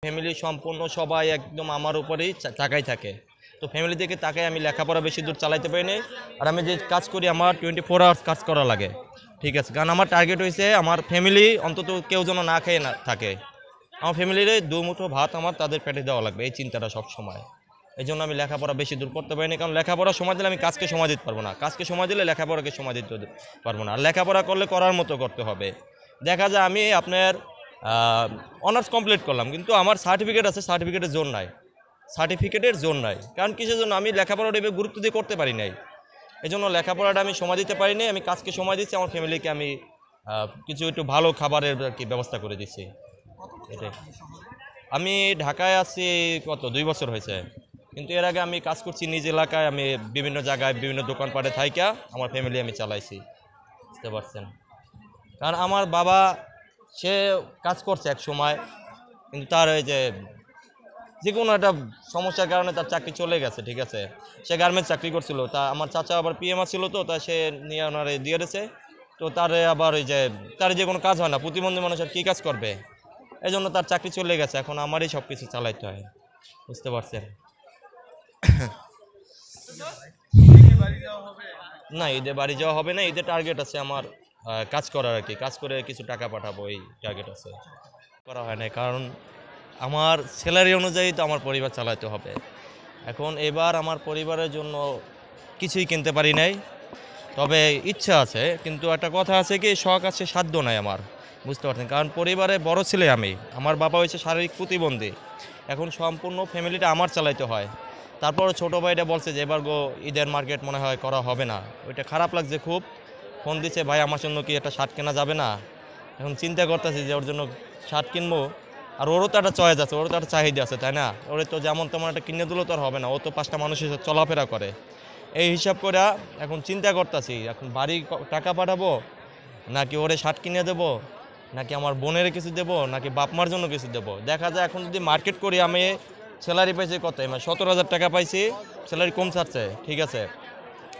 Family সম্পূর্ণ সবাই একদম আমার উপরেই তাকাই থাকে। তো ফ্যামিলি থেকে তাকাই আমি লেখাপড়া বেশি দূর চালাইতে পারি নাই। আর আমি যে কাজ করি আমার 24 আওয়ার্স কাজ করা লাগে, ঠিক আছে। কারণ আমার টার্গেট হয়েছে আমার ফ্যামিলি অন্তত কেউ যেন না খেয়ে না থাকে। আমার ফ্যামিলির দুমুঠো ভাত আমার তাদের পেটে দেওয়া লাগবে, এই চিন্তাটা সব সময়। এই জন্য আমি লেখাপড়া বেশি দূর করতে পারিনি, কারণ লেখাপড়া সময় দিলে আমি কাজকে সময় দিতে পারবো না, কাজকে সময় দিলে লেখাপড়াকে সময় দিতে পারবো না। আর লেখাপড়া করলে করার মতো করতে হবে। দেখা যায় আমি আপনার অনার্স কমপ্লিট করলাম, কিন্তু আমার সার্টিফিকেট আছে, সার্টিফিকেটের জোর নাই। কারণ কিসের জন্য আমি লেখাপড়াটা এভাবে গুরুত্ব দিয়ে করতে পারি নাই। এই জন্য লেখাপড়াটা আমি সময় দিতে পারি নাই, আমি কাজকে সময় দিচ্ছি। আমার ফ্যামিলিকে আমি কিছু একটু ভালো খাবারের কি ব্যবস্থা করে দিচ্ছি। এটাই। আমি ঢাকায় আছি 2 বছর হয়েছে, কিন্তু এর আগে আমি কাজ করছি নিজ এলাকায়। আমি বিভিন্ন জায়গায় বিভিন্ন দোকানপাটে থাইকা আমার ফ্যামিলি আমি চালাইছি, বুঝতে পারছেন। কারণ আমার বাবা সে কাজ করছে এক সময়, কিন্তু তার ওই যে কোনো একটা সমস্যার কারণে তার চাকরি চলে গেছে, ঠিক আছে। সে গার্মেন্টস চাকরি করছিল, তা আমার চাচা আবার পিএমআর ছিল, তো তা সে নিয়ে ওনারে দিয়ে দিয়েছে। তো তারে আবার তার যে কোনো কাজ হয় না, প্রতিবন্ধী মানুষের কী কাজ করবে, এই জন্য তার চাকরি চলে গেছে। এখন আমারই সব কিছু চালাইতে হয়, বুঝতে পারছেন। না, ঈদে বাড়ি যাওয়া হবে না। ঈদের টার্গেট আছে আমার কাজ করার আর কি, কাজ করে কিছু টাকা পাঠাবো, এই টার্গেট আছে। করা হয় না, কারণ আমার স্যালারি অনুযায়ী তো আমার পরিবার চালাতে হবে। এখন এবার আমার পরিবারের জন্য কিছুই কিনতে পারি নাই, তবে ইচ্ছা আছে। কিন্তু একটা কথা আছে কি, শখ আছে সাধ্য নাই আমার, বুঝতে পারছেন। কারণ পরিবারে বড় ছেলে আমি, আমার বাবা হয়েছে শারীরিক প্রতিবন্ধী। এখন সম্পূর্ণ ফ্যামিলিটা আমার চালাইতে হয়। তারপর ছোটো ভাইটা বলছে যে এবার ঈদের মার্কেট মনে হয় করা হবে না। ওইটা খারাপ লাগছে খুব। ফোন দিচ্ছে, ভাই আমার জন্য কি একটা শার্ট কেনা যাবে না। এখন চিন্তা করতেছি যে ওর জন্য শার্ট কিনবো। আর ওরও তো একটা চয়েস আছে, ওরও তো একটা চাহিদা আছে, তাই না। ওরে তো যেমন তেমন একটা কিনে দিলেও তো আর হবে না, ও তো 5টা মানুষের সাথে চলাফেরা করে। এই হিসাব করে এখন চিন্তা করতেছি, এখন বাড়ি টাকা পাঠাবো, নাকি ওরে শার্ট কিনে দেবো, নাকি আমার বোনের কিছু দেবো, নাকি বাপ মার জন্য কিছু দেবো। দেখা যায় এখন যদি মার্কেট করি, আমি স্যালারি পাইছি কত, মানে 17,000 টাকা পাইছি, স্যালারি কম ছাড়ছে, ঠিক আছে।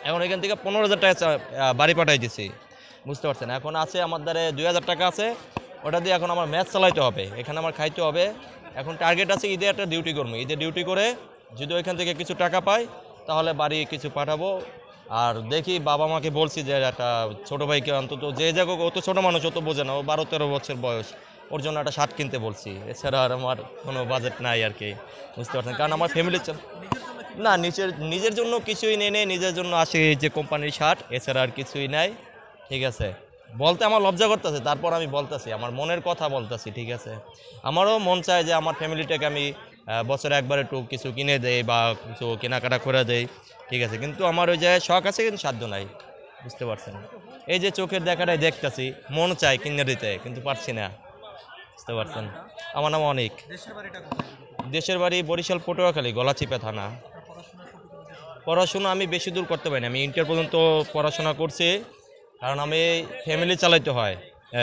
এখন এখান থেকে 15,000 টাকা বাড়ি পাঠাই দিছি, বুঝতে পারছেন। এখন আছে আমার দ্বারে 2,000 টাকা আছে, ওটা দিয়ে এখন আমার ম্যাচ চালাইতে হবে, এখানে আমার খাইতে হবে। এখন টার্গেট আছে ঈদে একটা ডিউটি করবো, ঈদে ডিউটি করে যদি ওইখান থেকে কিছু টাকা পাই তাহলে বাড়ি কিছু পাঠাবো। আর দেখি বাবা মাকে বলছি যে একটা ছোটো ভাইকে অন্তত, যে জায়গায় ও তো ছোটো মানুষ, ও তো বোঝে না, ও 12-13 বছর বয়স, ওর জন্য একটা শার্ট কিনতে বলছি। এছাড়া আর আমার কোনো বাজেট নাই আর কি, বুঝতে পারছেন। কারণ আমার ফ্যামিলির না, নিজের জন্য কিছুই নেই, নিজের জন্য আসে এই যে কোম্পানির শার্ট, এছাড়া আর কিছুই নাই, ঠিক আছে। বলতে আমার লজ্জা করতেছে, তারপর আমি বলতেছি, আমার মনের কথা বলতেছি, ঠিক আছে। আমারও মন চায় যে আমার ফ্যামিলিটাকে আমি বছরে একবার একটু কিছু কিনে দেই বা কিছু কেনাকাটা করে দেই, ঠিক আছে। কিন্তু আমার ওই যে শখ আছে, কিন্তু সাধ্য নাই, বুঝতে পারছেন। এই যে চোখের দেখাটাই দেখতেছি, মন চায় কিনে দিতে, কিন্তু পারছি না, বুঝতে পারছেন। আমার নাম অনিক। দেশের বাড়ি বরিশাল পটুয়াখালী, গলাচিপা থানা। পড়াশোনা আমি বেশি দূর করতে পারি না, আমি ইন্টার পর্যন্ত পড়াশোনা করছি। কারণ আমি ফ্যামিলি চালাইতে হয়,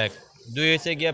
1 2 হয়েছে গিয়ে